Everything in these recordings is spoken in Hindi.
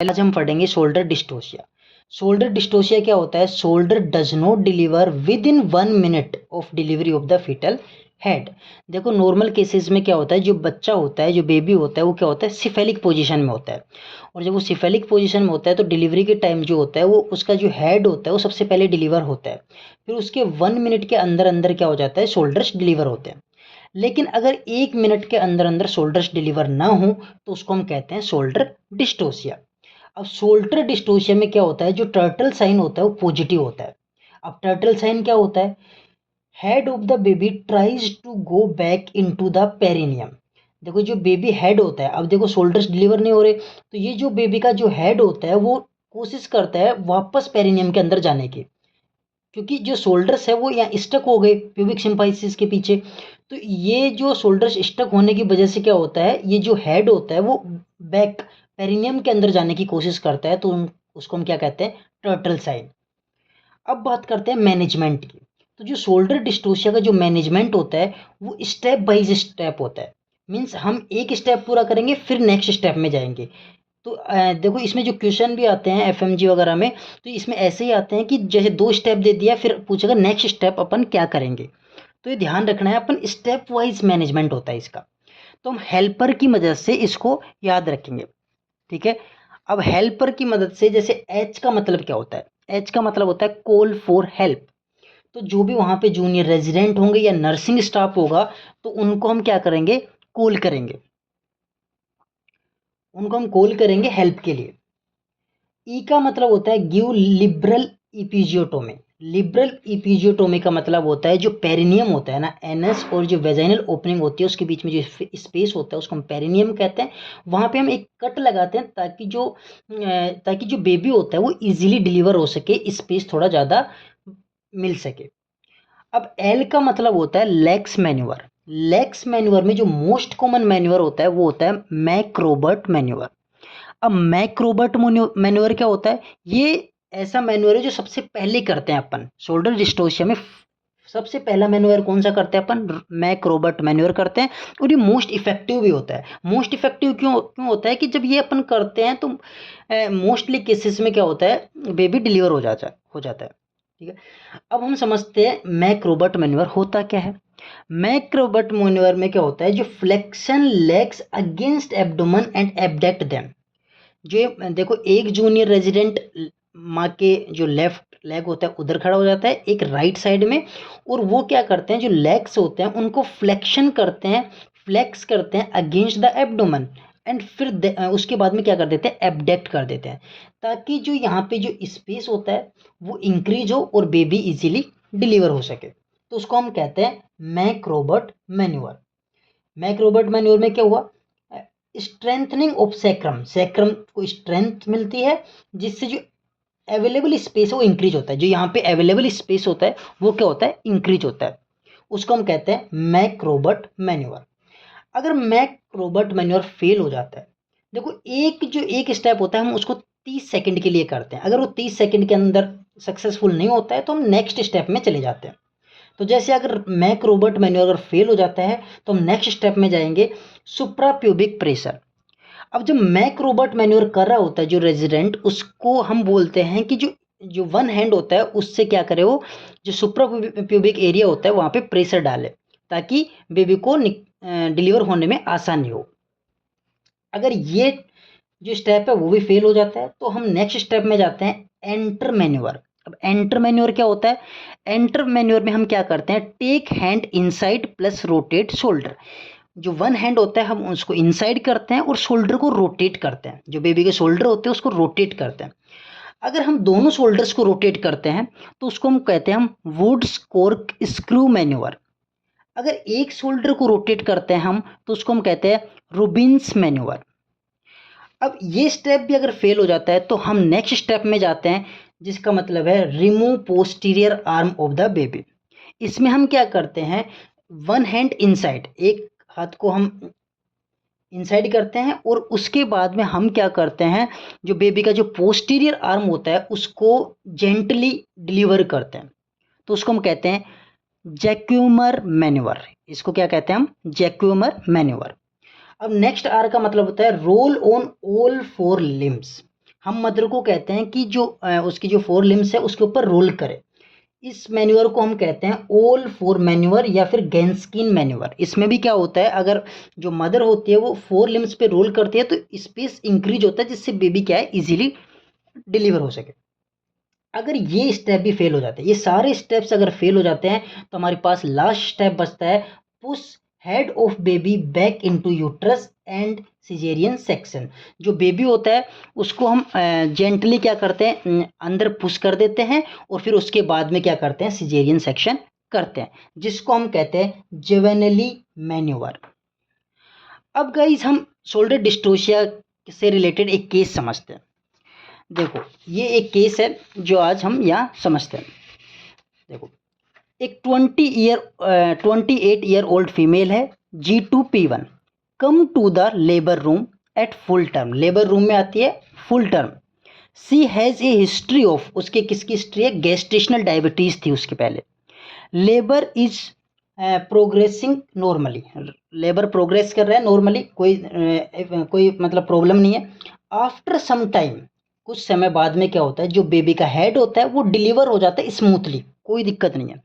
आज हम पढ़ेंगे शोल्डर डिस्टोशिया। शोल्डर डिस्टोशिया क्या होता है? Shoulder does not deliver within 1 minute of delivery of the fetal head. देखो नॉर्मल केसेस में क्या होता है, जो बच्चा होता है, जो बेबी होता है, वो क्या होता है, सिफेलिक पोजीशन में होता है। और जब वो सिफेलिक पोजीशन में होता है तो डिलीवरी के टाइम जो होता है वो उसका जो हेड होता है वो सबसे पहले डिलीवर होता है, फिर उसके 1 मिनट के अंदर अंदर क्या हो जाता है, शोल्डर्स डिलीवर होते हैं। लेकिन अगर 1 मिनट के अंदर अंदर शोल्डर्स डिलीवर ना हो तो उसको हम कहते हैं शोल्डर डिस्टोशिया। अब शोल्डर डिस्टोशिया में क्या होता है, जो टर्टल साइन होता है वो पॉजिटिव होता है। अब टर्टल साइन क्या होता है, head of the baby tries to go back into the perineum. देखो जो बेबी हेड होता है, अब देखो शोल्डर्स डिलीवर नहीं हो रहे तो ये जो बेबी का जो हेड होता है वो कोशिश करता है वापस पेरिनियम के अंदर जाने की, क्योंकि जो शोल्डर्स है वो यहाँ स्टक हो गए प्यूबिक सिम्फाइसिस के पीछे। तो ये जो शोल्डर्स स्टक होने की वजह से क्या होता है, ये जो हेड होता है वो बैक पेरिनियम के अंदर जाने की कोशिश करता है, तो उसको हम क्या कहते हैं, टर्टल साइन। अब बात करते हैं मैनेजमेंट की। तो जो शोल्डर डिस्टोशिया का जो मैनेजमेंट होता है वो स्टेप बाय स्टेप होता है। मीन्स हम एक स्टेप पूरा करेंगे फिर नेक्स्ट स्टेप में जाएंगे। तो देखो इसमें जो क्वेश्चन भी आते हैं एफएमजी वगैरह में, तो इसमें ऐसे ही आते हैं कि जैसे 2 स्टेप दे दिया फिर पूछेगा नेक्स्ट स्टेप अपन क्या करेंगे। तो ये ध्यान रखना है, अपन स्टेप वाइज मैनेजमेंट होता है इसका। तो हम हेल्पर की मदद से इसको याद रखेंगे, ठीक है। अब हेल्पर की मदद से, जैसे एच का मतलब क्या होता है, एच का मतलब होता है कॉल फॉर हेल्प। तो जो भी वहाँ पे जूनियर रेजिडेंट होंगे या नर्सिंग स्टाफ होगा तो उनको हम क्या करेंगे, कॉल करेंगे, उनको हम कॉल करेंगे हेल्प के लिए। ई का मतलब होता है गिव लिबरल इपिजियोटोमी। लिबरल इपिजियोटोमी का मतलब होता है जो पेरिनियम होता है ना, एनस और जो वेजाइनल ओपनिंग होती है उसके बीच में जो स्पेस होता है उसको हम पेरिनियम कहते हैं। वहाँ पे हम एक कट लगाते हैं ताकि जो बेबी होता है वो इजीली डिलीवर हो सके, स्पेस थोड़ा ज़्यादा मिल सके। अब एल का मतलब होता है लेक्स मैन्यूअर। लेक्स मैन्यूअर में जो मोस्ट कॉमन मैन्यूअर होता है वो होता है मैक्रोबर्ट मैन्यूअर। अब मैक्रोबर्ट मैन्यूअर क्या होता है, ये ऐसा मैन्यूअर है जो सबसे पहले करते हैं अपन शोल्डर डिस्टोशिया में। सबसे पहला मैन्यूअर कौन सा करते हैं अपन, मैक्रोबर्ट मैन्यूअर करते हैं। और ये मोस्ट इफेक्टिव भी होता है। मोस्ट इफेक्टिव क्यों क्यों होता है कि जब ये अपन करते हैं तो मोस्टली केसेस में क्या होता है, बेबी डिलीवर हो जाता है, ठीक है। अब हम समझते हैं मैक्रोबर्ट मैन्यूअर होता क्या है। मैक्रोबर्ट मैन्यूअर में क्या होता है, जो flexion legs against abdomen and abduct them. जो देखो एक जूनियर रेजिडेंट माँ के जो लेफ्ट लेग होता है उधर खड़ा हो जाता है, एक राइट साइड में, और वो क्या करते हैं, जो लेग्स होते हैं उनको फ्लेक्शन करते हैं, फ्लेक्स करते हैं अगेंस्ट द एब्डोमेन, एंड फिर उसके बाद में क्या कर देते हैं, एब्डक्ट कर देते हैं, ताकि जो यहाँ पे जो स्पेस होता है वो इंक्रीज हो और बेबी इजीली डिलीवर हो सके। तो उसको हम कहते हैं मैक्रोबर्ट मैन्यूअर। मैक्रोबर्ट मैन्यूअर में क्या हुआ, स्ट्रेंथनिंग ऑफ सैक्रम, सैक्रम को स्ट्रेंथ मिलती है जिससे जो अवेलेबल स्पेस है वो इंक्रीज होता है। जो यहाँ पे अवेलेबल स्पेस होता है वो क्या होता है, इंक्रीज होता है। उसको हम कहते हैं मैक्रोबर्ट मैन्यूअर। अगर मैक्रोबर्ट मैन्यूअर फेल हो जाता है, देखो एक स्टेप होता है हम उसको 30 सेकंड के लिए करते हैं। अगर वो 30 सेकंड के अंदर सक्सेसफुल नहीं होता है तो हम नेक्स्ट स्टेप में चले जाते हैं। तो जैसे अगर मैक्रोबर्ट मैन्यूअर अगर फेल हो जाता है तो हम नेक्स्ट स्टेप में जाएंगे सुप्राप्यूबिक प्रेशर। अब जब मैक्रोबर्ट मैन्यूअर कर रहा होता है जो रेजिडेंट, उसको हम बोलते हैं कि जो जो वन हैंड होता है उससे क्या करे, वो जो सुप्राप्यूबिक एरिया होता है वहाँ पे प्रेशर डाले ताकि बेबी को डिलीवर होने में आसानी हो। अगर ये जो स्टेप है वो भी फेल हो जाता है तो हम नेक्स्ट स्टेप में जाते हैं एंटर मैन्यूअर। अब एंटर मैन्यूअर क्या होता है, एंटर मैन्यूअर में हम क्या करते हैं, take hand inside plus rotate shoulder. जो वन हैंड होता है हम उसको इनसाइड करते हैं और शोल्डर को रोटेट करते हैं, जो बेबी के शोल्डर होते हैं उसको रोटेट करते हैं। अगर हम दोनों शोल्डर्स को रोटेट करते हैं तो उसको हम कहते हैं हम वुड्स कॉर्क स्क्रू मैन्यूअर। अगर एक शोल्डर को रोटेट करते हैं हम तो उसको हम कहते हैं रूबिन्स मैन्यूअर। अब ये स्टेप भी अगर फेल हो जाता है तो हम नेक्स्ट स्टेप में जाते हैं जिसका मतलब है remove posterior arm of the baby. इसमें हम क्या करते हैं, वन हैंड इनसाइड, एक हाथ को हम इनसाइड करते हैं और उसके बाद में हम क्या करते हैं, जो बेबी का जो पोस्टीरियर आर्म होता है उसको जेंटली डिलीवर करते हैं। तो उसको हम कहते हैं जैक्यूमर मैन्यूअर। इसको क्या कहते हैं हम, जैक्यूमर मैन्यूअर। अब नेक्स्ट आर का मतलब होता है रोल ऑन ऑल 4 लिम्स। हम मदर को कहते हैं कि जो उसकी जो 4 लिम्स है उसके ऊपर रोल करे। इस मैन्योर को हम कहते हैं ऑल 4 मैन्योर या फिर गैंस्किन मैन्योर। इसमें भी क्या होता है, अगर जो मदर होती है वो 4 लिम्स पे रोल करती है तो स्पेस इंक्रीज होता है, जिससे बेबी क्या है इजीली डिलीवर हो सके। अगर ये स्टेप भी फेल हो जाते हैं, ये सारे स्टेप्स अगर फेल हो जाते हैं, तो हमारे पास लास्ट स्टेप बचता है push head of baby back into uterus and caesarean section. जो बेबी होता है उसको हम जेंटली क्या करते हैं, अंदर पुश कर देते हैं और फिर उसके बाद में क्या करते हैं, सिजेरियन सेक्शन करते हैं, जिसको हम कहते हैं जेवेनली मैन्यूवर। अब गाइस हम शोल्डर डिस्ट्रोशिया से रिलेटेड एक केस समझते हैं। देखो ये एक केस है जो आज हम यहाँ समझते हैं। देखो एक 28 ईयर ओल्ड फीमेल है, G2P1, come to the labour room at full term. Labour room में आती है full term. She has a history of, उसके किसकी हिस्ट्री है, गैस्ट्रेशनल डायबिटीज़ थी उसके पहले। Labour is progressing normally, labour progress कर रहा है नॉर्मली, कोई मतलब प्रॉब्लम नहीं है। आफ्टर सम टाइम, कुछ समय बाद में क्या होता है, जो बेबी का हेड होता है वो डिलीवर हो जाता है स्मूथली, कोई दिक्कत नहीं है।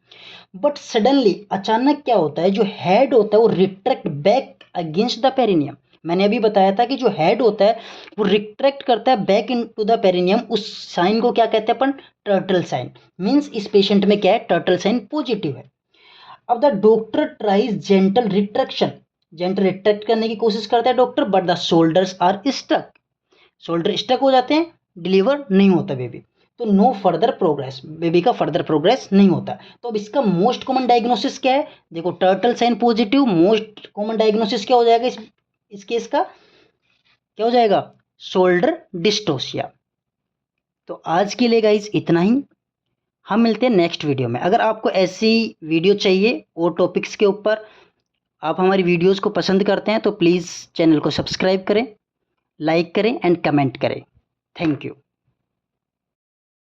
बट सडनली अचानक क्या होता है, जो हेड होता है वो retract back against the perineum. मैंने अभी बताया था कि जो हेड होता है वो रिट्रैक्ट करता है back into the perineum. उस साइन को क्या कहते हैं अपन, टर्टल साइन। मीन्स इस पेशेंट में क्या है, टर्टल साइन पॉजिटिव है। अब the doctor tries gentle retraction, gentle retract करने की कोशिश करता है doctor, but the shoulders are stuck, shoulder stuck हो जाते हैं, डिलीवर नहीं होता बेबी। तो नो फर्दर प्रोग्रेस, बेबी का फर्दर प्रोग्रेस नहीं होता। तो अब इसका मोस्ट कॉमन डायग्नोसिस क्या है, देखो turtle sign positive, most common diagnosis क्या हो जाएगा इस केस का, क्या हो जाएगा, शोल्डर डिस्टोसिया। तो आज के लिए गाइस इतना ही, हम मिलते हैं नेक्स्ट वीडियो में। अगर आपको ऐसी वीडियो चाहिए और टॉपिक्स के ऊपर, आप हमारी वीडियोस को पसंद करते हैं तो प्लीज़ चैनल को सब्सक्राइब करें, लाइक करें एंड कमेंट करें। Thank you.